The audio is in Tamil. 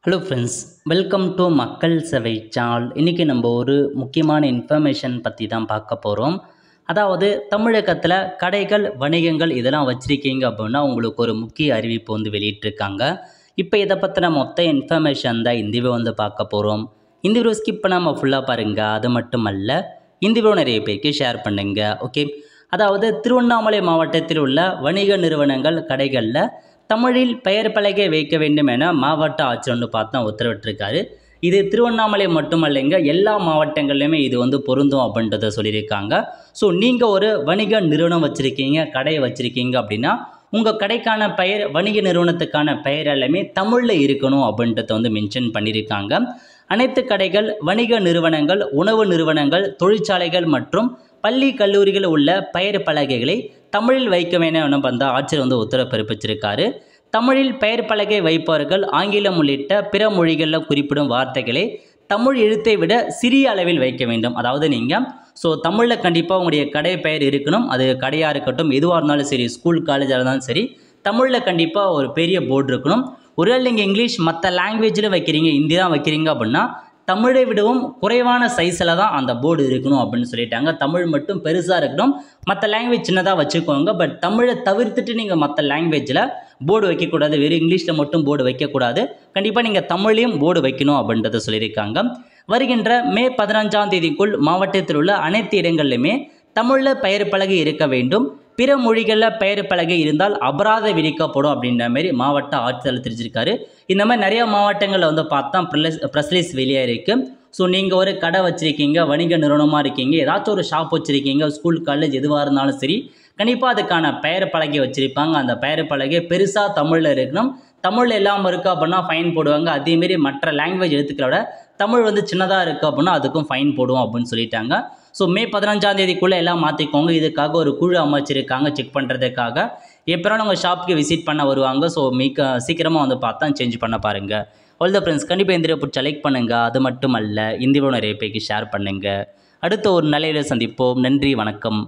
ஹலோ ஃப்ரெண்ட்ஸ், வெல்கம் டு மக்கள் சேவை சேனல். இன்றைக்கி நம்ம ஒரு முக்கியமான இன்ஃபர்மேஷன் பற்றி தான் பார்க்க போகிறோம். அதாவது தமிழகத்தில் கடைகள், வணிகங்கள் இதெல்லாம் வச்சுருக்கீங்க அப்படின்னா உங்களுக்கு ஒரு முக்கிய அறிவிப்பு வெளியிட்டிருக்காங்க. இப்போ இதை பற்றின மொத்த இன்ஃபர்மேஷன் தான் இந்த வீடியோ பார்க்க போகிறோம். இந்த வீடியோ ஸ்கிப் பண்ணாமல் ஃபுல்லாக பாருங்கள். அது மட்டுமல்ல, இந்த வீடியோ நிறைய பேருக்கு ஷேர் பண்ணுங்க. ஓகே, அதாவது திருவண்ணாமலை மாவட்டத்தில் உள்ள வணிக நிறுவனங்கள், கடைகளில் தமிழில் பெயர் பலகை வைக்க வேண்டும் என மாவட்ட ஆட்சியர் பார்த்தா உத்தரவிட்டிருக்காரு. இது திருவண்ணாமலை மட்டுமல்லைங்க, எல்லா மாவட்டங்கள்லையுமே இது பொருந்தும் அப்படின்றத சொல்லியிருக்காங்க. ஸோ நீங்கள் ஒரு வணிக நிறுவனம் வச்சுருக்கீங்க, கடையை வச்சுருக்கீங்க அப்படின்னா உங்கள் கடைக்கான பெயர், வணிக நிறுவனத்துக்கான பெயர் எல்லாமே தமிழில் இருக்கணும் அப்படின்றத மென்ஷன் பண்ணியிருக்காங்க. அனைத்து கடைகள், வணிக நிறுவனங்கள், உணவு நிறுவனங்கள், தொழிற்சாலைகள் மற்றும் பள்ளி கல்லூரிகள் உள்ள பெயர் பலகைகளை தமிழில் வைக்க வேண்டும் என ஆட்சியர் உத்தரவு பிறப்பிச்சிருக்காரு. தமிழில் பெயர் பலகை வைப்பவர்கள் ஆங்கிலம் உள்ளிட்ட பிற மொழிகளில் குறிப்பிடும் வார்த்தைகளை தமிழ் எழுத்தை விட சிறிய அளவில் வைக்க வேண்டும். அதாவது நீங்கள் தமிழில் கண்டிப்பாக உங்களுடைய கடை பெயர் இருக்கணும். அது கடையாக இருக்கட்டும், எதுவாக இருந்தாலும் சரி, ஸ்கூல் காலேஜாக இருந்தாலும் சரி, தமிழில் கண்டிப்பாக ஒரு பெரிய போர்டு இருக்கணும். ஒருவேளை நீங்கள் இங்கிலீஷ் மற்ற லாங்குவேஜில் வைக்கிறீங்க, ஹிந்தி தான் வைக்கிறீங்க அப்படின்னா தமிழை விடவும் குறைவான சைஸில் தான் அந்த போர்டு இருக்கணும் அப்படின்னு சொல்லிட்டாங்க. தமிழ் மட்டும் பெருசாக இருக்கணும், மற்ற லாங்குவேஜ் சின்னதாக வச்சுக்கோங்க. பட் தமிழை தவிர்த்துட்டு நீங்கள் மற்ற லாங்குவேஜில் போர்டு வைக்கக்கூடாது, வெறும் இங்கிலீஷில் மட்டும் போர்டு வைக்கக்கூடாது. கண்டிப்பாக நீங்கள் தமிழையும் போர்டு வைக்கணும் அப்படின்றத சொல்லியிருக்காங்க. வருகின்ற மே 15ஆம் தேதிக்குள் மாவட்டத்தில் உள்ள அனைத்து இடங்கள்லையுமே தமிழில் பெயர் பலகை இருக்க வேண்டும். பிற மொழிகளில் பெயர் பலகை இருந்தால் அபராதம் விதிக்கப்படும் அப்படின்ற மாதிரி மாவட்ட ஆட்சியர் தெரிஞ்சிருக்காரு. இந்த மாதிரி நிறையா மாவட்டங்களில் பார்த்தா ப்ரெஸ் ரிலீஸ் வெளியே இருக்குது. ஸோ நீங்கள் ஒரு கடை வச்சுருக்கீங்க, வணிக நிறுவனமாக இருக்கீங்க, ஏதாச்சும் ஒரு ஷாப் வச்சுருக்கீங்க, ஸ்கூல் காலேஜ் எதுவாக இருந்தாலும் சரி, கண்டிப்பாக அதுக்கான பெயர் பலகை வச்சுருப்பாங்க. அந்த பெயர் பலகை பெருசாக தமிழில் இருக்கணும். தமிழில் இல்லாமல் இருக்குது அப்படின்னா ஃபைன் போடுவாங்க. அதேமாரி மற்ற லாங்குவேஜ் எழுத்துக்களோட தமிழ் சின்னதாக இருக்குது அப்படின்னா அதுக்கும் ஃபைன் போடுவோம் அப்படின்னு சொல்லிட்டாங்க. ஸோ மே 15ஆம் தேதிக்குள்ளே எல்லாம் மாற்றிக்கோங்க. இதுக்காக ஒரு குழு அமைச்சிருக்காங்க செக் பண்ணுறதுக்காக. எப்போனாலும் உங்கள் ஷாப்புக்கு விசிட் பண்ண வருவாங்க. ஸோ சீக்கிரமாக பார்த்தா சேஞ்ச் பண்ண பாருங்கள். ஆல் த ஃப்ரெண்ட்ஸ், கண்டிப்பாக இந்த வீடியோ பிடிச்ச லைக் பண்ணுங்கள். அது மட்டும் அல்ல, இந்த வீடியோ நிறைய பேருக்கு ஷேர் பண்ணுங்கள். அடுத்த ஒரு நல்ல வீடியோ சந்திப்போம். நன்றி, வணக்கம்.